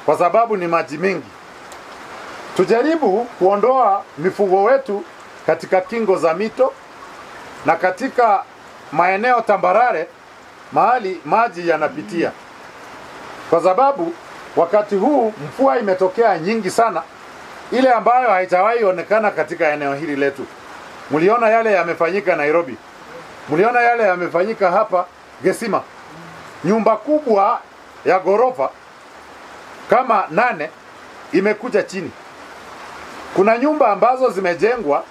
kwa sababu ni maji mengi. Tujaribu kuondoa mifugo wetu katika kingo za mito na katika maeneo tambarare mahali maji yanapitia, kwa sababu wakati huu mvua imetokea nyingi sana, ile ambayo haijawahi onekana katika eneo hili letu. Mliona yale yamefanyika Nairobi, mliona yale yamefanyika hapa Gesima. Nyumba kubwa ya gorofa kama 8 imekuja chini. Kuna nyumba ambazo zimejengwa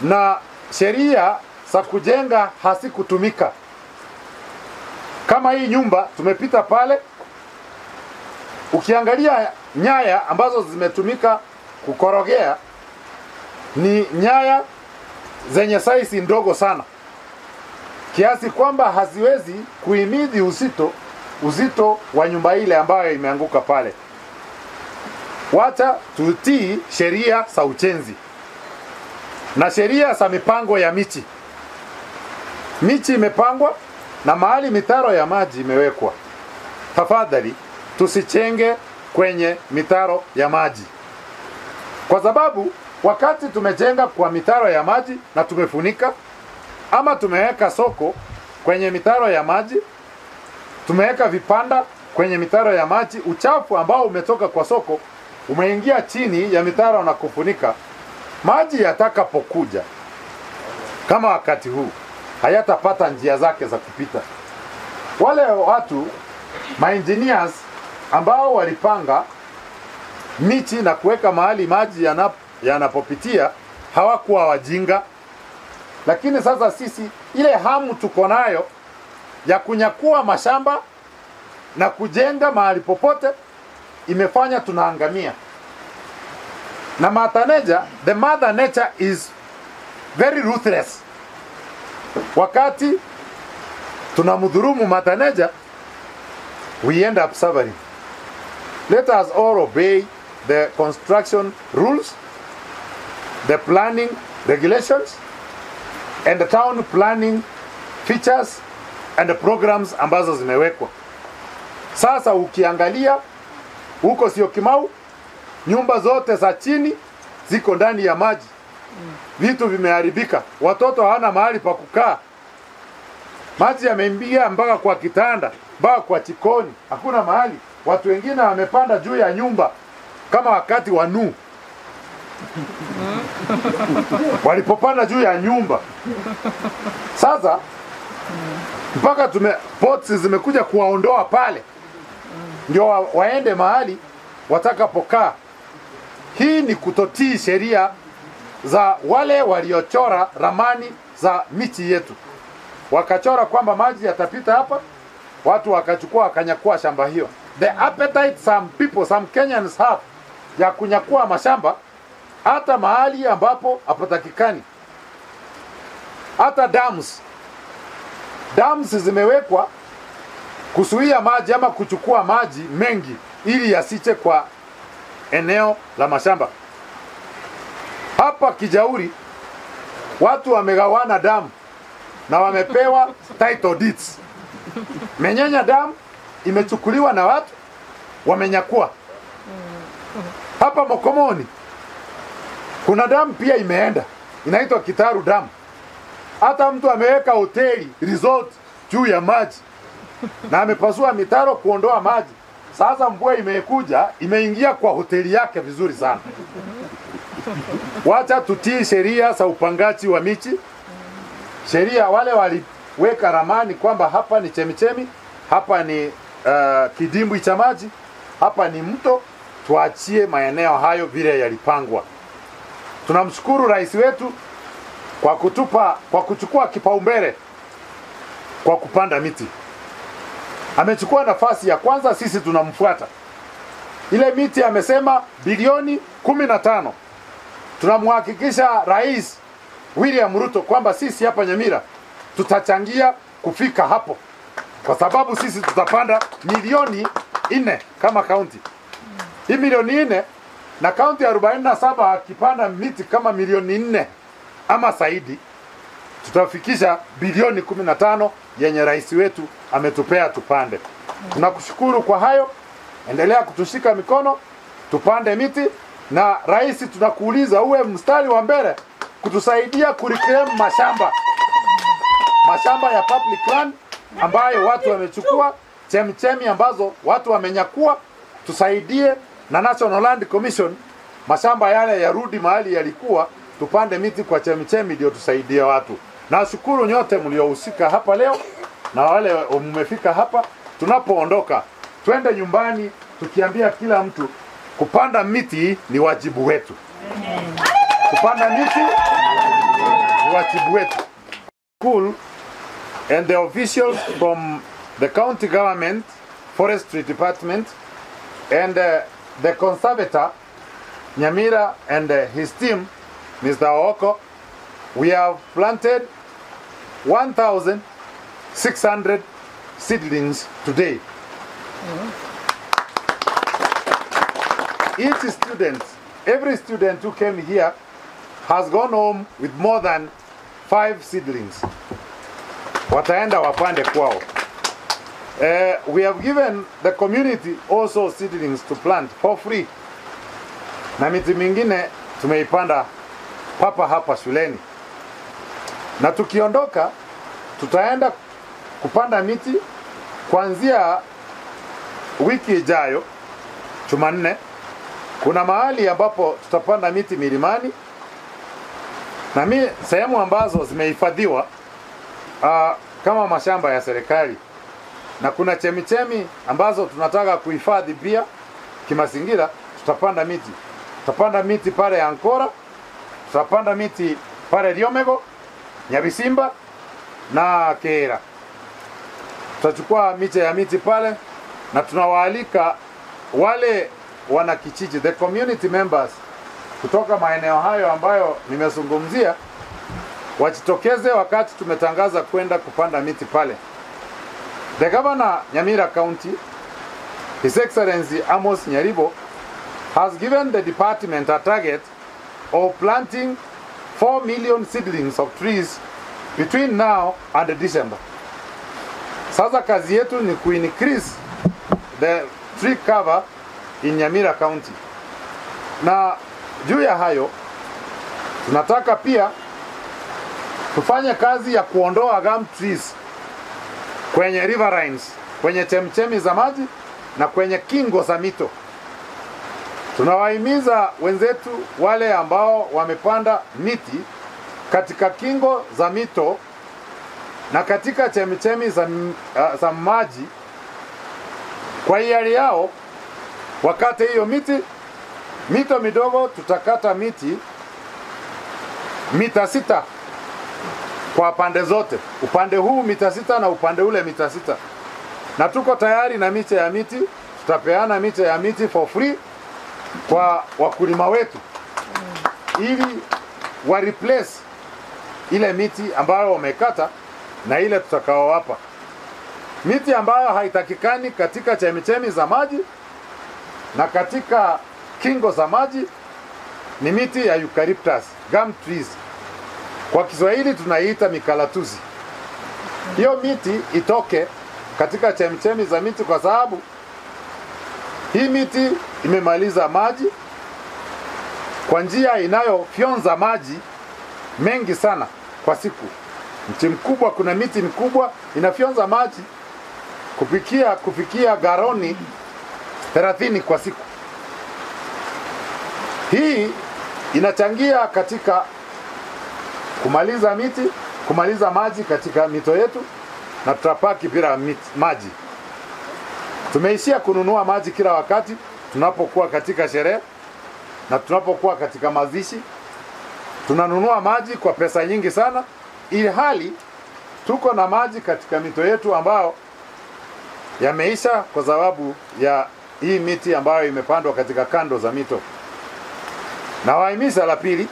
na sheria za kujenga hasikutumika. Kama hii nyumba tumepita pale, ukiangalia nyaya ambazo zimetumika kukorogea ni nyaya zenye size ndogo sana, kiasi kwamba haziwezi kuhimili uzito wa nyumba ile ambayo imeanguka pale. Wacha tutii sheria za ujenzi na sheria za mipango ya miti. Miti imepangwa na mahali mitaro ya maji imewekwa. Tafadhali tusichenge kwenye mitaro ya maji, kwa sababu wakati tumejenga kwa mitaro ya maji na tumefunika, ama tumeweka soko kwenye mitaro ya maji, tumeweka vipanda kwenye mitaro ya maji, uchafu ambao umetoka kwa soko umeingia chini ya mitaro na kufunika, maji yatakapokuja kama wakati huu hayatapata njia zake za kupita. Wale watu engineers ambao walipanga miti na kuweka mahali maji yanapopitia hawakuwa wajinga. Lakini sasa sisi, ile hamu tuko nayo ya kunyakua mashamba na kujenga mahali popote imefanya tunaangamia. Na the mother nature is very ruthless. Wakati tunamdhulumu mother nature, we end up suffering. Let us all obey the construction rules, the planning regulations, and the town planning features and the programs ambazo zimewekwa. Sasa ukiangalia huko Syokimau, nyumba zote za chini ziko ndani ya maji. Vitu vimeharibika, watoto hawana mahali pa kukaa. Maji yameingia mpaka kwa kitanda, mpaka kwa jikoni, hakuna mahali. Watu wengine wamepanda juu ya nyumba kama wakati wa Nuhu. Walipopanda juu ya nyumba. Sasa mpaka pots zimekuja kuwaondoa pale ndio waende mahali watakapokaa. Hii ni kutotii sheria za wale waliochora ramani za miti yetu. Wakachora kwamba maji yatapita hapa, watu wakachukua wakanyakua shamba hiyo. The appetite some Kenyans have ya kunyakua mashamba hata mahali ambapo hapatakikani. Hata dams zimewekwa kuzuia maji ama kuchukua maji mengi ili yasiche kwa eneo la mashamba. Hapa Kijauri watu wamegawana damu na wamepewa title deeds. Menyenya damu imechukuliwa na watu wamenyakua. Hapa Mokomoni kuna damu pia imeenda, inaitwa Kitaru damu. Hata mtu ameweka hoteli resort juu ya maji na amepasua mitaro kuondoa maji. Sasa mvua imekuja, imeingia kwa hoteli yake vizuri sana. Wacha tutii sheria za upangaji wa miti. Sheria wale waliweka ramani kwamba hapa ni chemichemi, hapa ni kidimbwi cha maji, hapa ni mto. Tuachie maeneo hayo vile yalipangwa. Tunamshukuru rais wetu kwa kuchukua kipaumbele kwa kupanda miti. Amechukua nafasi ya kwanza, sisi tunamfuata. Ile miti amesema bilioni 15. Tunamhakikisha Rais William Ruto kwamba sisi hapa Nyamira tutachangia kufika hapo, kwa sababu sisi tutapanda milioni 4 kama kaunti. Hii milioni 4 na kaunti 47 akipanda miti kama milioni 4 ama zaidi, tutafikisha bilioni 15 yenye rais wetu ametupea tupande. Tunakushukuru kwa hayo endelea kutushika mikono, tupande miti, na rais tunakuuliza uwe mstari wa mbele kutusaidia kureclaim mashamba ya public land ambayo watu wamechukua, chemchemi ambazo watu wamenyakua. Tusaidie na National Land Commission, mashamba yale yarudi mahali yalikuwa, tupande miti kwa chemchemi ndio tusaidie watu. Nashukuru nyote mliohusika hapa leo na wale mmefika hapa. Tunapoondoka twende nyumbani tukiambia kila mtu kupanda miti ni wajibu wetu. Kupanda miti ni wajibu wetu. School and the officials from the county government, forestry department, and the conservator Nyamira and his team, Mr. Oko, we have planted 1,600 seedlings today. Each student, every student who came here has gone home with more than 5 seedlings. Wataenda wapande kwao. We have given the community also seedlings to plant for free. Na miti mingine tumeipanda papa hapa shuleni. Na tukiondoka tutaenda kupanda miti kuanzia wiki ijayo Jumanne. Kuna mahali ambapo tutapanda miti milimani na sehemu ambazo zimehifadhiwa kama mashamba ya serikali, na kuna chemichemi ambazo tunataka kuhifadhi pia kimazingira. Tutapanda miti. Tutapanda miti pale Ankora, tutapanda miti pale Riomego, Nyabisimba na Kera. Tutachukua miche ya miti pale, na tunawaalika wale wana kijiji, the community members kutoka maeneo hayo ambayo nimezungumzia, wajitokeze wakati tumetangaza kwenda kupanda miti pale. The Governor Nyamira County, His Excellency Amos Nyaribo, has given the department a target of planting 4 million seedlings of trees between now and December. Sasa kazi yetu ni increase the tree cover in Nyamira County. Na juu ya hayo tunataka pia tufanye kazi ya kuondoa gum trees kwenye riverines, kwenye chemchemi za maji na kwenye kingo za mito. Tunawahimiza wenzetu wale ambao wamepanda miti katika kingo za mito na katika chemchemi za maji, kwa hiari yao wakati hiyo mito midogo. Tutakata miti mita 6 kwa pande zote, upande huu mita 6 na upande ule mita 6, na tuko tayari na miche ya miti. Tutapeana miche ya miti for free kwa wakulima wetu ili wa replace ile miti ambayo wamekata na ile tutakaowapa. Miti ambayo haitakikani katika chemichemi za maji na katika kingo za maji ni miti ya eucalyptus, gum trees. Kwa Kiswahili tunaiita mikalatuzi. Hiyo miti itoke katika chemichemi za miti, kwa sababu hii miti imemaliza maji kwa njia inayofyonza maji mengi sana kwa siku. Mti mkubwa, kuna miti mikubwa inafyonza maji kufikia garoni 30 kwa siku. Hii inachangia katika kumaliza maji katika mito yetu, na tutapaki bila maji. Tumeishia kununua maji kila wakati tunapokuwa katika sherehe na tunapokuwa katika mazishi. Tunanunua maji kwa pesa nyingi sana, ili hali tuko na maji katika mito yetu ambao yameisha kwa sababu ya hii miti ambayo imepandwa katika kando za mito. Na wahimiza la pili,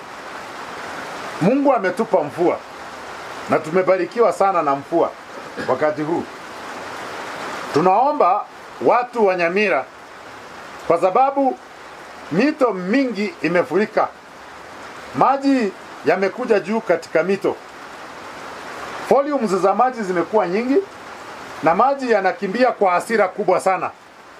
Mungu ametupa mvua na tumebarikiwa sana na mvua wakati huu. Tunaomba watu wa Nyamira, kwa sababu mito mingi imefurika, maji yamekuja juu katika mito, volumes za maji zimekuwa nyingi na maji yanakimbia kwa hasira kubwa sana.